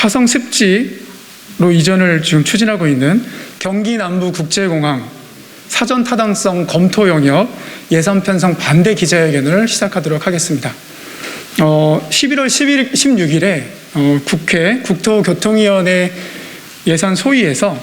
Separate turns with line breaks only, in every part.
화성 습지로 이전을 지금 추진하고 있는 경기 남부국제공항 사전 타당성 검토 영역 예산 편성 반대 기자회견을 시작하도록 하겠습니다. 11월 16일에 국회 국토교통위원회 예산 소위에서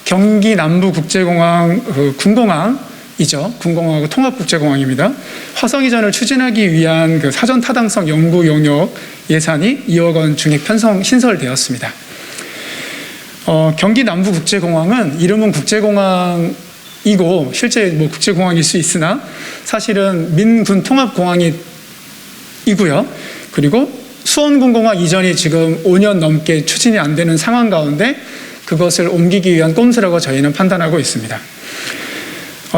경기 남부국제공항 군공항이죠. 군공항하고 통합국제공항입니다. 화성 이전을 추진하기 위한 그 사전 타당성 연구 용역 예산이 2억 원 중액 편성 신설되었습니다. 경기 남부국제공항은 이름은 국제공항이고 실제 국제공항일 수 있으나 사실은 민군 통합공항이고요. 그리고 수원군공항 이전이 지금 5년 넘게 추진이 안 되는 상황 가운데 그것을 옮기기 위한 꼼수라고 저희는 판단하고 있습니다.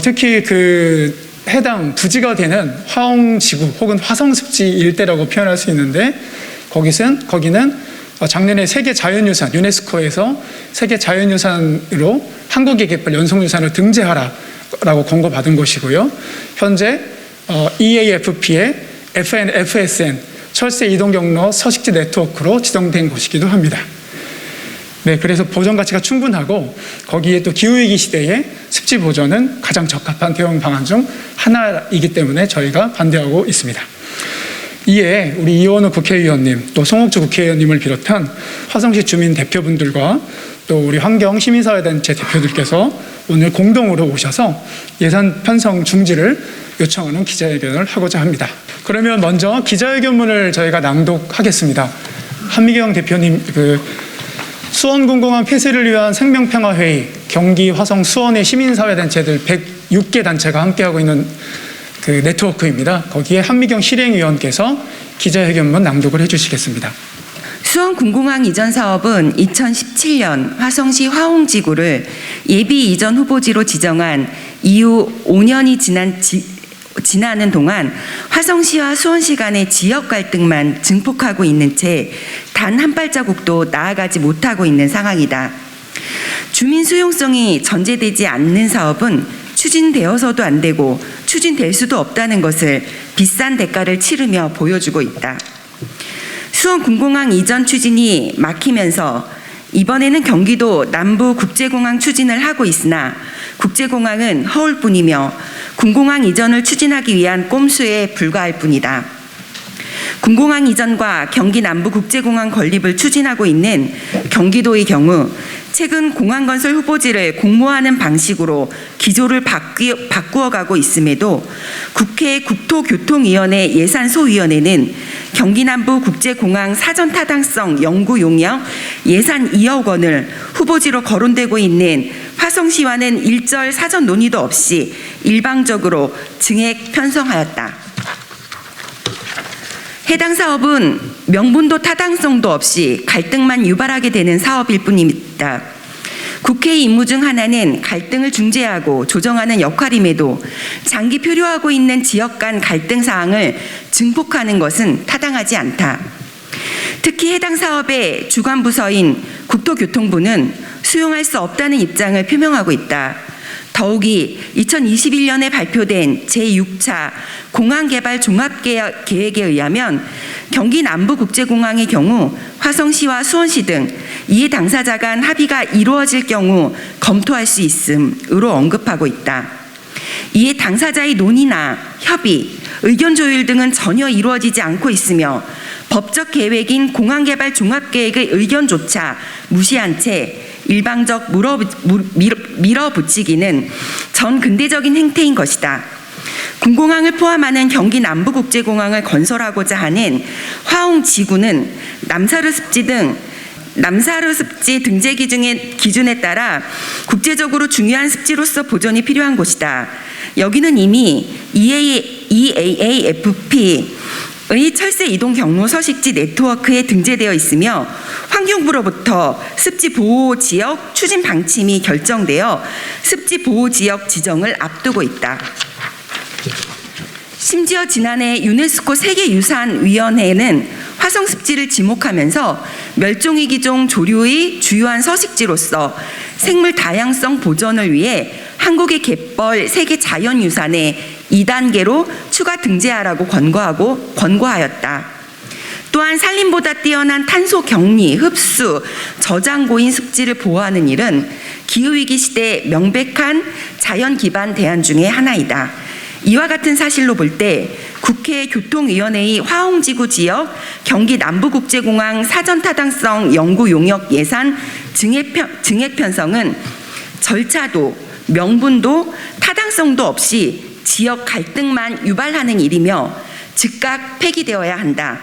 특히 그 해당 부지가 되는 화홍지구 혹은 화성습지 일대라고 표현할 수 있는데 거기는 작년에 세계자연유산 유네스코에서 세계자연유산으로 한국의 갯벌 연속유산을 등재하라라고 권고받은 곳이고요. 현재 EAFP의 FSN 철새 이동경로 서식지 네트워크로 지정된 곳이기도 합니다. 네, 그래서 보전 가치가 충분하고 거기에 또 기후위기 시대에 습지 보전은 가장 적합한 대응 방안 중 하나이기 때문에 저희가 반대하고 있습니다. 이에 우리 이원우 국회의원님 또 송옥주 국회의원님을 비롯한 화성시 주민 대표분들과 또 우리 환경 시민사회단체 대표들께서 오늘 공동으로 오셔서 예산 편성 중지를 요청하는 기자회견을 하고자 합니다. 그러면 먼저 기자회견문을 저희가 낭독하겠습니다. 한미경 대표님 수원군공항 폐쇄를 위한 생명평화회의 경기 화성 수원의 시민사회단체들 106개 단체가 함께하고 있는 그 네트워크입니다. 거기에 한미경 실행위원께서 기자회견문 낭독을 해주시겠습니다.
수원군공항 이전 사업은 2017년 화성시 화홍지구를 예비 이전 후보지로 지정한 이후 5년이 지나는 동안 화성시와 수원시 간의 지역 갈등만 증폭하고 있는 채 단 한 발자국도 나아가지 못하고 있는 상황이다. 주민 수용성이 전제되지 않는 사업은 추진되어서도 안 되고 추진될 수도 없다는 것을 비싼 대가를 치르며 보여주고 있다. 수원군공항 이전 추진이 막히면서 이번에는 경기도 남부국제공항 추진을 하고 있으나 국제공항은 허울뿐이며 군공항 이전을 추진하기 위한 꼼수에 불과할 뿐이다. 군공항 이전과 경기 남부국제공항 건립을 추진하고 있는 경기도의 경우 최근 공항건설 후보지를 공모하는 방식으로 기조를 바꾸어가고 있음에도 국회 국토교통위원회 예산소위원회는 경기 남부국제공항 사전타당성 연구용역 예산 2억 원을 후보지로 거론되고 있는 화성시와는 일절 사전 논의도 없이 일방적으로 증액 편성하였다. 해당 사업은 명분도 타당성도 없이 갈등만 유발하게 되는 사업일 뿐입니다. 국회의 임무 중 하나는 갈등을 중재하고 조정하는 역할임에도 장기 표류하고 있는 지역 간 갈등 사항을 증폭하는 것은 타당하지 않다. 특히 해당 사업의 주관 부서인 국토교통부는 수용할 수 없다는 입장을 표명하고 있다. 더욱이 2021년에 발표된 제6차 공항개발 종합계획에 의하면 경기 남부국제공항의 경우 화성시와 수원시 등 이해 당사자 간 합의가 이루어질 경우 검토할 수 있음으로 언급하고 있다. 이에 당사자의 논의나 협의, 의견 조율 등은 전혀 이루어지지 않고 있으며 법적 계획인 공항개발 종합계획의 의견조차 무시한 채 일방적 밀어붙이기는 전 근대적인 행태인 것이다. 군공항을 포함하는 경기 남부국제공항을 건설하고자 하는 화홍지구는 남사르 습지 등재 기준에 따라 국제적으로 중요한 습지로서 보존이 필요한 곳이다. 여기는 이미 EAFP 의 철새 이동 경로 서식지 네트워크에 등재되어 있으며 환경부로부터 습지 보호 지역 추진 방침이 결정되어 습지 보호 지역 지정을 앞두고 있다. 심지어 지난해 유네스코 세계유산위원회는 화성 습지를 지목하면서 멸종위기종 조류의 주요한 서식지로서 생물 다양성 보존을 위해 한국의 갯벌 세계자연유산에 2단계로 추가 등재하라고 권고하였다. 또한 산림보다 뛰어난 탄소 격리, 흡수, 저장고인 습지를 보호하는 일은 기후위기 시대에 명백한 자연 기반 대안 중의 하나이다. 이와 같은 사실로 볼 때 국회 교통위원회의 화홍지구 지역 경기 남부국제공항 사전타당성 연구 용역 예산 증액 편성은 절차도 명분도 타당성도 없이 지역 갈등만 유발하는 일이며 즉각 폐기되어야 한다.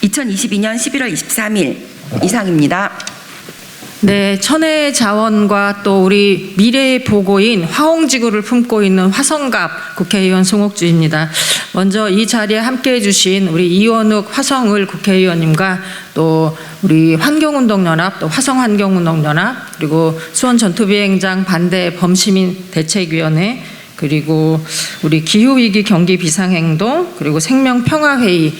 2022년 11월 23일 이상입니다.
네, 천혜의 자원과 또 우리 미래의 보고인 화홍지구를 품고 있는 화성갑 국회의원 송옥주입니다. 먼저 이 자리에 함께해 주신 우리 이원욱 화성을 국회의원님과 또 우리 환경운동연합, 또 화성환경운동연합, 그리고 수원전투비행장 반대 범시민 대책위원회, 그리고 우리 기후위기 경기 비상행동, 그리고 생명평화회의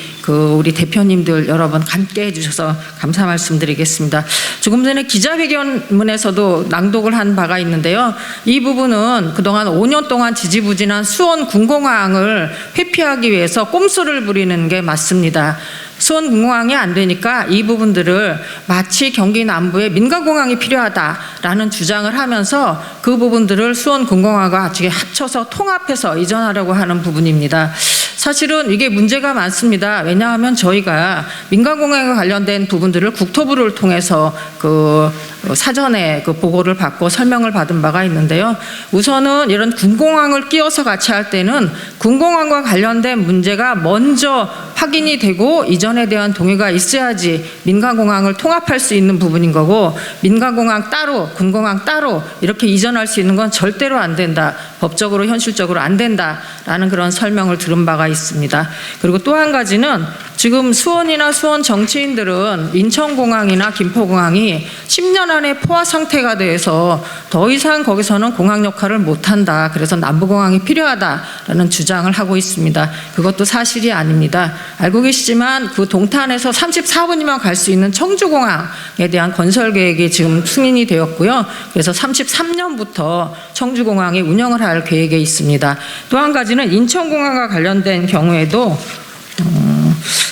우리 대표님들 여러분 함께 해주셔서 감사 말씀드리겠습니다. 조금 전에 기자회견문에서도 낭독을 한 바가 있는데요. 이 부분은 그동안 5년 동안 지지부진한 수원 군공항을 회피하기 위해서 꼼수를 부리는 게 맞습니다. 수원 군공항이 안 되니까 이 부분들을 마치 경기 남부에 민간공항이 필요하다라는 주장을 하면서 그 부분들을 수원 군공항과 같이 합쳐서 통합해서 이전하려고 하는 부분입니다. 사실은 이게 문제가 많습니다. 왜냐하면 저희가 민간공항에 관련된 부분들을 국토부를 통해서 사전에 보고를 받고 설명을 받은 바가 있는데요. 우선은 이런 군공항을 끼워서 같이 할 때는 군공항과 관련된 문제가 먼저 확인이 되고 이전에 대한 동의가 있어야지 민간공항을 통합할 수 있는 부분인 거고, 민간공항 따로 군공항 따로 이렇게 이전할 수 있는 건 절대로 안 된다. 법적으로 현실적으로 안 된다라는 그런 설명을 들은 바가 있습니다. 그리고 또 한 가지는 지금 수원이나 수원 정치인들은 인천공항이나 김포공항이 10년 안에 포화 상태가 돼서 더 이상 거기서는 공항 역할을 못한다. 그래서 남부공항이 필요하다라는 주장을 하고 있습니다. 그것도 사실이 아닙니다. 알고 계시지만 그 동탄에서 34분이면 갈 수 있는 청주공항에 대한 건설 계획이 지금 승인이 되었고요. 그래서 33년부터 청주공항이 운영을 할 계획에 있습니다. 또 한 가지는 인천공항과 관련된 경우에도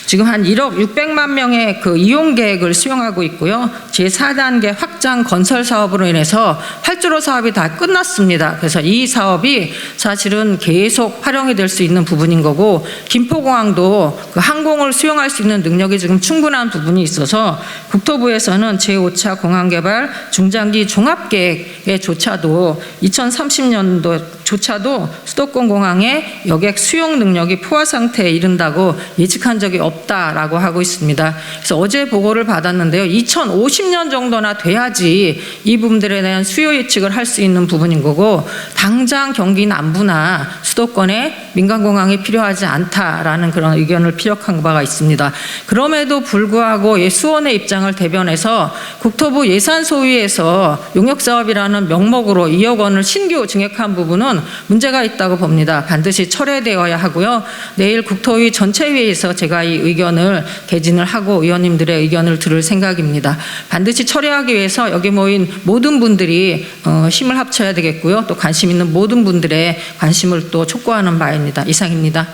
지금 한 1억 600만 명의 이용 계획을 수용하고 있고요. 제4단계 확장 건설 사업으로 인해서 활주로 사업이 다 끝났습니다. 그래서 이 사업이 사실은 계속 활용이 될 수 있는 부분인 거고, 김포공항도 항공을 수용할 수 있는 능력이 지금 충분한 부분이 있어서 국토부에서는 제5차 공항개발 중장기 종합계획에조차도 2030년도조차도 수도권 공항의 여객 수용 능력이 포화 상태에 이른다고 예측한 적이 없다라고 하고 있습니다. 그래서 어제 보고를 받았는데요. 2050년 정도나 돼야지 이 부분들에 대한 수요 예측을 할 수 있는 부분인 거고, 당장 경기 남부나 수도권에 민간공항이 필요하지 않다라는 그런 의견을 피력한 바가 있습니다. 그럼에도 불구하고 수원의 입장을 대변해서 국토부 예산소위에서 용역사업이라는 명목으로 2억 원을 신규 증액한 부분은 문제가 있다고 봅니다. 반드시 철회되어야 하고요. 내일 국토위 전체회의에서 제가 이 의견을 개진을 하고 의원님들의 의견을 들을 생각입니다. 반드시 처리하기 위해서 여기 모인 모든 분들이 힘을 합쳐야 되겠고요. 또 관심 있는 모든 분들의 관심을 또 촉구하는 바입니다. 이상입니다.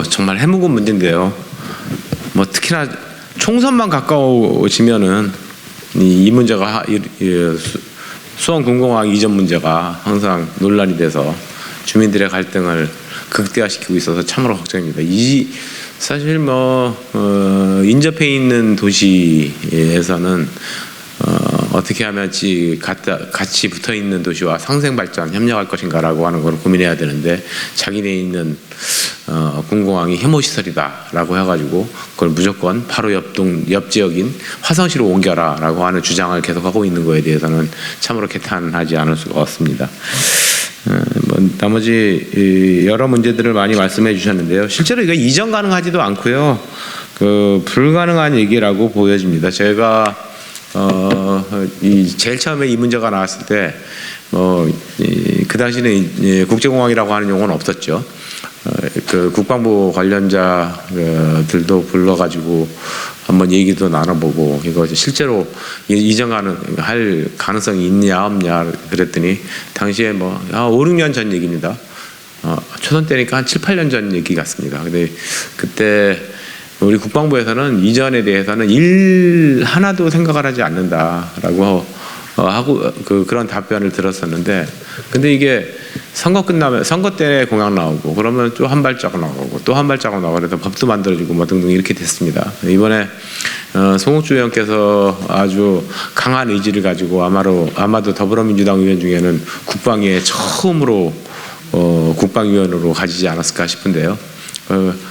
정말 해묵은 문제인데요. 특히나 총선만 가까워지면은 이 문제가 수원 군공항 이전 문제가 항상 논란이 돼서 주민들의 갈등을 극대화시키고 있어서 참으로 걱정입니다. 사실 인접해 있는 도시에서는 어떻게 하면 같이 붙어 있는 도시와 상생 발전 협력할 것인가라고 하는 걸 고민해야 되는데, 자기네 있는 군공항이 혐오 시설이다라고 해가지고 그걸 무조건 바로 옆 지역인 화성시로 옮겨라라고 하는 주장을 계속하고 있는 거에 대해서는 참으로 개탄하지 않을 수가 없습니다. 나머지 여러 문제들을 많이 말씀해 주셨는데요. 실제로 이거 이전 가능하지도 않고요. 불가능한 얘기라고 보여집니다. 제가 제일 처음에 이 문제가 나왔을 때 그 당시는 국제공항이라고 하는 용어는 없었죠. 국방부 관련자들도 불러가지고 한번 얘기도 나눠보고, 이거 실제로 이전할 가능성이 있냐 없냐 그랬더니 당시에 5, 6년 전 얘기입니다. 초선 때니까 한 7, 8년 전 얘기 같습니다. 근데 그때 우리 국방부에서는 이전에 대해서는 일 하나도 생각을 하지 않는다라고 하고 그런 답변을 들었었는데, 근데 이게 선거 끝나면 선거 때 공약 나오고 그러면 또 한 발자국 나오고 또 한 발자국 나오고 그래서 법도 만들어지고 뭐 등등 이렇게 됐습니다. 이번에 송옥주 의원께서 아주 강한 의지를 가지고 아마도 더불어민주당 의원 중에는 국방위에 처음으로 국방위원으로 가지지 않았을까 싶은데요.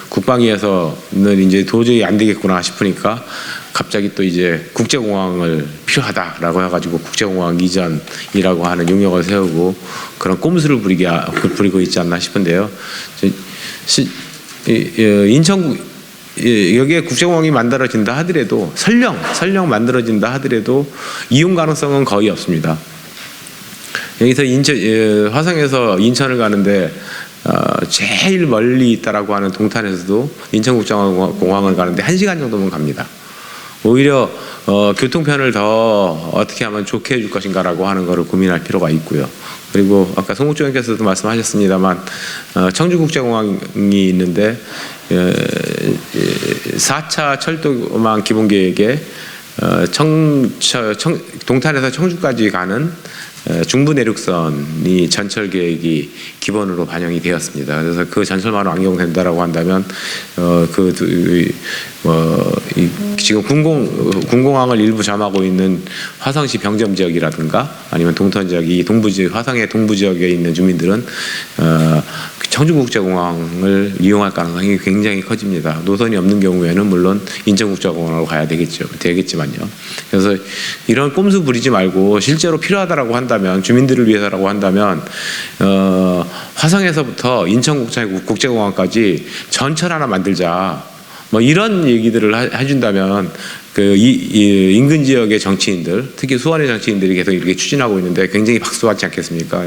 국방위에서는 이제 도저히 안 되겠구나 싶으니까 갑자기 또 이제 국제공항을 필요하다라고 해가지고 국제공항 이전이라고 하는 용역을 세우고 그런 꼼수를 부리고 있지 않나 싶은데요. 인천 여기에 국제공항이 만들어진다 하더라도 설령 만들어진다 하더라도 이용 가능성은 거의 없습니다. 여기서 화성에서 인천을 가는데 제일 멀리 있다라고 하는 동탄에서도 인천국제공항을 가는데 1시간 정도면 갑니다. 오히려 교통편을 더 어떻게 하면 좋게 해줄 것인가라고 하는 것을 고민할 필요가 있고요. 그리고 아까 송옥주 의원께서도 말씀하셨습니다만 청주국제공항이 있는데 4차 철도망 기본계획에 동탄에서 청주까지 가는 중부 내륙선이 전철 계획이 기본으로 반영이 되었습니다. 그래서 그 전철만 완공된다라고 한다면 지금 군공항을 일부 점하고 있는 화성시 병점 지역이라든가 아니면 동탄 지역 이 화성의 동부 지역에 있는 주민들은 청주국제공항을 이용할 가능성이 굉장히 커집니다. 노선이 없는 경우에는 물론 인천국제공항으로 가야 되겠지만요. 그래서 이런 꼼수 부리지 말고 실제로 필요하다라고 한다면 주민들을 위해서라고 한다면 화성에서부터 인천국제공항까지 전철 하나 만들자. 뭐 이런 얘기들을 해준다면 인근 지역의 정치인들, 특히 수원의 정치인들이 계속 이렇게 추진하고 있는데 굉장히 박수받지 않겠습니까?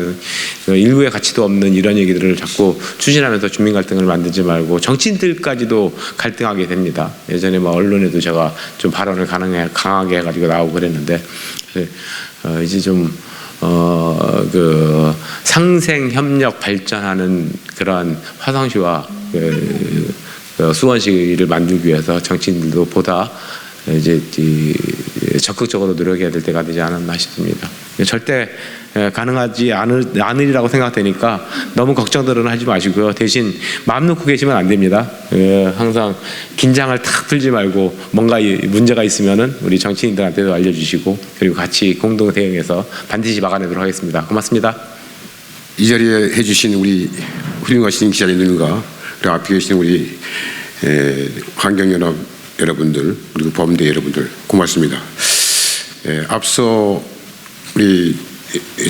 일부의 가치도 없는 이런 얘기들을 자꾸 추진하면서 주민 갈등을 만들지 말고 정치인들까지도 갈등하게 됩니다. 예전에 뭐 언론에도 제가 좀 발언을 강하게 해가지고 나오고 그랬는데 이제 좀 상생 협력 발전하는 그런 화성시와 수원시를 만들기 위해서 정치인들도 보다 이제 적극적으로 노력해야 될 때가 되지 않았나 싶습니다. 절대 가능하지 않으리라고 생각되니까 너무 걱정들은 하지 마시고요. 대신 마음 놓고 계시면 안 됩니다. 항상 긴장을 탁 풀지 말고 뭔가 문제가 있으면은 우리 정치인들한테도 알려주시고 그리고 같이 공동 대응해서 반드시 막아내도록 하겠습니다. 고맙습니다.
이 자리에 해주신 우리 훌륭하신 기자님들과 그리고 앞에 계신 우리 환경연합 여러분들 그리고 범대 여러분들 고맙습니다. 앞서 우리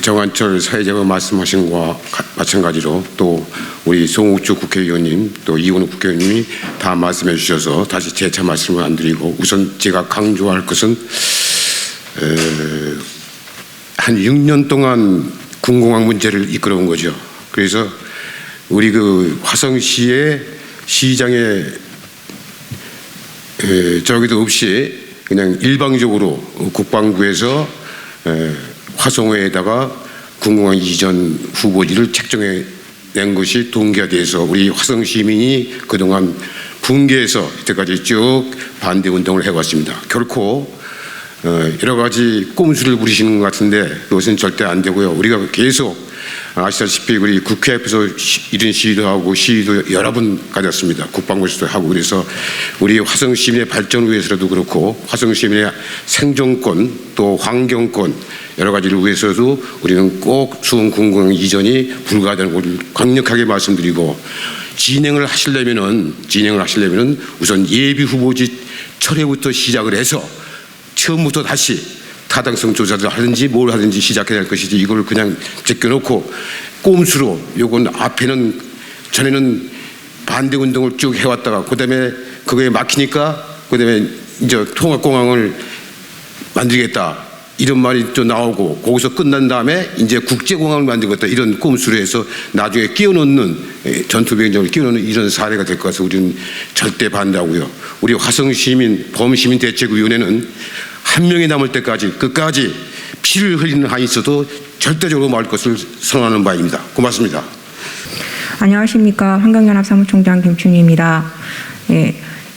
정한철 사회자가 말씀하신 것과 마찬가지로 또 우리 송옥주 국회의원님 또 이원우 국회의원님이 다 말씀해 주셔서 다시 재차 말씀을 안 드리고 우선 제가 강조할 것은 한 6년 동안 군공항 문제를 이끌어온 거죠. 그래서 우리 화성시의 시장에 저기도 없이 그냥 일방적으로 국방부에서 화성호에다가 군공항 이전 후보지를 책정해 낸 것이 동기가 돼서 우리 화성 시민이 그동안 분개해서 이때까지 쭉 반대 운동을 해왔습니다. 결코 여러 가지 꼼수를 부리시는 것 같은데 그것은 절대 안 되고요. 우리가 계속 아시다시피 우리 국회 앞에서 이런 시위도 하고 시위도 여러 번 가졌습니다. 국방부에서도 하고 그래서 우리 화성 시민의 발전을 위해서라도 그렇고 화성 시민의 생존권 또 환경권 여러 가지를 위해서도 우리는 꼭 수원 군공항 이전이 불가하다는 것을 강력하게 말씀드리고 진행을 하시려면은 우선 예비 후보지 철회부터 시작을 해서 처음부터 다시 타당성 조사를 하든지 뭘 하든지 시작해야 할 것이지 이걸 그냥 제껴놓고 꼼수로 요건 앞에는 전에는 반대 운동을 쭉 해왔다가 그다음에 그거에 막히니까 그다음에 이제 통합공항을 만들겠다 이런 말이 또 나오고 거기서 끝난 다음에 이제 국제공항을 만들겠다 이런 꼼수로 해서 나중에 끼워놓는 전투비행정을 끼워놓는 이런 사례가 될 것 같아서 우리는 절대 반대하고요. 우리 화성시민 범시민대책위원회는 한 명이 남을 때까지 끝까지 피를 흘리는 한이 있어도 절대적으로 막을 것을 선언하는 바입니다. 고맙습니다.
안녕하십니까. 환경연합 사무총장 김춘희입니다.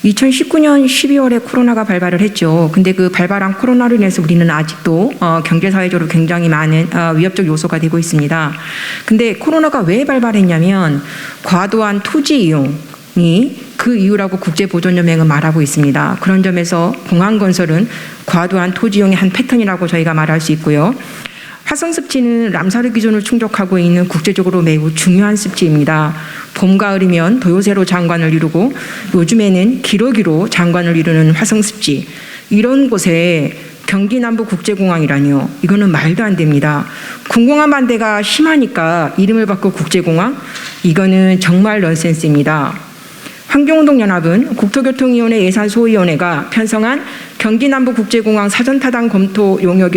2019년 12월에 코로나가 발발을 했죠. 근데 그 발발한 코로나로 인해서 우리는 아직도 경제사회적으로 굉장히 많은 위협적 요소가 되고 있습니다. 근데 코로나가 왜 발발했냐면 과도한 토지 이용이 그 이유라고 국제보존연맹은 말하고 있습니다. 그런 점에서 공항 건설은 과도한 토지 이용의 한 패턴이라고 저희가 말할 수 있고요. 화성습지는 람사르 기준을 충족하고 있는 국제적으로 매우 중요한 습지입니다. 봄, 가을이면 도요새로 장관을 이루고 요즘에는 기러기로 장관을 이루는 화성습지. 이런 곳에 경기 남부 국제공항이라뇨. 이거는 말도 안 됩니다. 군공항 반대가 심하니까 이름을 바꿔 국제공항? 이거는 정말 넌센스입니다. 환경운동연합은 국토교통위원회 예산소위원회가 편성한 경기 남부 국제공항 사전타당 검토 용역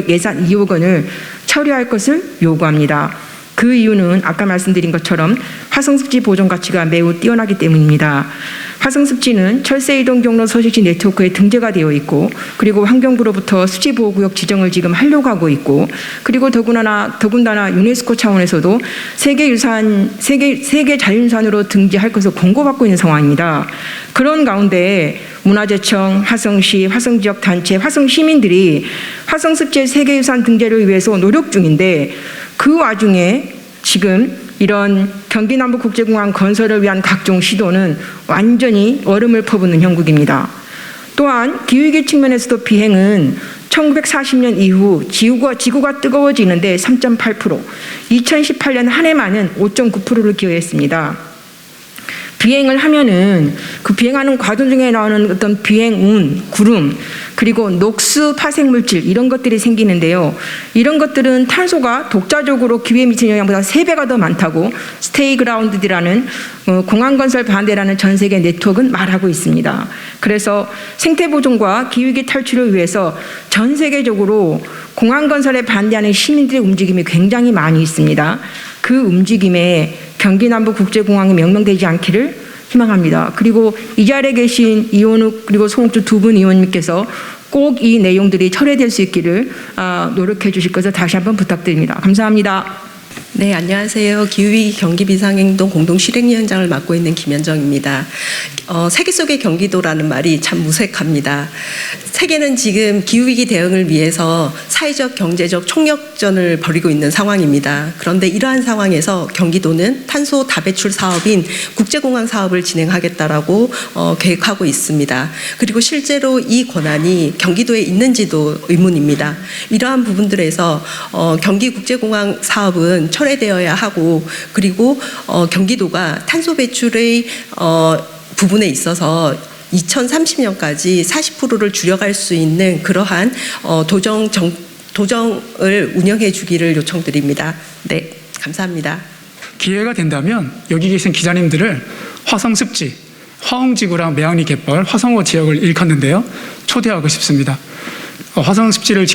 예산 2억 원을 처리할 것을 요구합니다. 그 이유는 아까 말씀드린 것처럼 화성습지 보존 가치가 매우 뛰어나기 때문입니다. 화성습지는 철새이동 경로 서식지 네트워크에 등재가 되어 있고, 그리고 환경부로부터 수지보호구역 지정을 지금 하려고 하고 있고, 그리고 더군다나 유네스코 차원에서도 세계 자연유산으로 등재할 것을 공고받고 있는 상황입니다. 그런 가운데 문화재청, 화성시, 화성지역단체, 화성시민들이 화성습지 세계유산 등재를 위해서 노력 중인데, 그 와중에 지금 이런 경기남부 국제공항 건설을 위한 각종 시도는 완전히 얼음을 퍼붓는 형국입니다. 또한 기후위기 측면에서도 비행은 1940년 이후 지구가 뜨거워지는데 3.8%, 2018년 한 해만은 5.9%를 기여했습니다. 비행을 하면은 그 비행하는 과정 중에 나오는 어떤 비행운, 구름, 그리고 녹수 파생 물질 이런 것들이 생기는데요. 이런 것들은 탄소가 독자적으로 기후에 미치는 영향보다 3배가 더 많다고 스테이그라운드라는 공항 건설 반대라는 전 세계 네트워크는 말하고 있습니다. 그래서 생태 보존과 기후위기 탈출을 위해서 전 세계적으로 공항 건설에 반대하는 시민들의 움직임이 굉장히 많이 있습니다. 그 움직임에 경기 남부 국제공항이 명명되지 않기를 희망합니다. 그리고 이 자리에 계신 이원욱 그리고 송옥주 두 분 의원님께서 꼭 이 내용들이 철회될 수 있기를 노력해 주실 것을 다시 한번 부탁드립니다. 감사합니다.
네, 안녕하세요. 기후위기 경기비상행동 공동실행위원장을 맡고 있는 김현정입니다. 세계 속의 경기도라는 말이 참 무색합니다. 세계는 지금 기후위기 대응을 위해서 사회적, 경제적 총력전을 벌이고 있는 상황입니다. 그런데 이러한 상황에서 경기도는 탄소 다배출 사업인 국제공항 사업을 진행하겠다라고 계획하고 있습니다. 그리고 실제로 이 권한이 경기도에 있는지도 의문입니다. 이러한 부분들에서 경기국제공항 사업은 철회되어야 하고, 그리고 경기도가 탄소 배출의 부분에 있어서 2030년까지 40%를 줄여갈 수 있는 그러한 도정을 운영해 주기를 요청드립니다. 네, 감사합니다.
기회가 된다면 여기 계신 기자님들을 화성습지, 화홍지구랑 매양리 갯벌, 화성호 지역을 일컫는데요. 초대하고 싶습니다. 화성습지를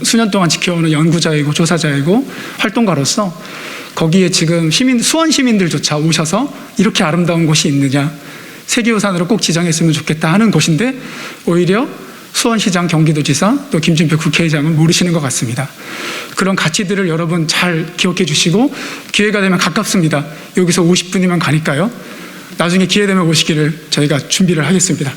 수년 동안 지켜오는 연구자이고 조사자이고 활동가로서 거기에 지금 수원 시민들조차 오셔서 이렇게 아름다운 곳이 있느냐, 세계유산으로 꼭 지정했으면 좋겠다 하는 곳인데 오히려 수원시장, 경기도지사, 또 김진표 국회의장은 모르시는 것 같습니다. 그런 가치들을 여러분 잘 기억해 주시고, 기회가 되면 가깝습니다. 여기서 50분이면 가니까요. 나중에 기회 되면 오시기를 저희가 준비를 하겠습니다.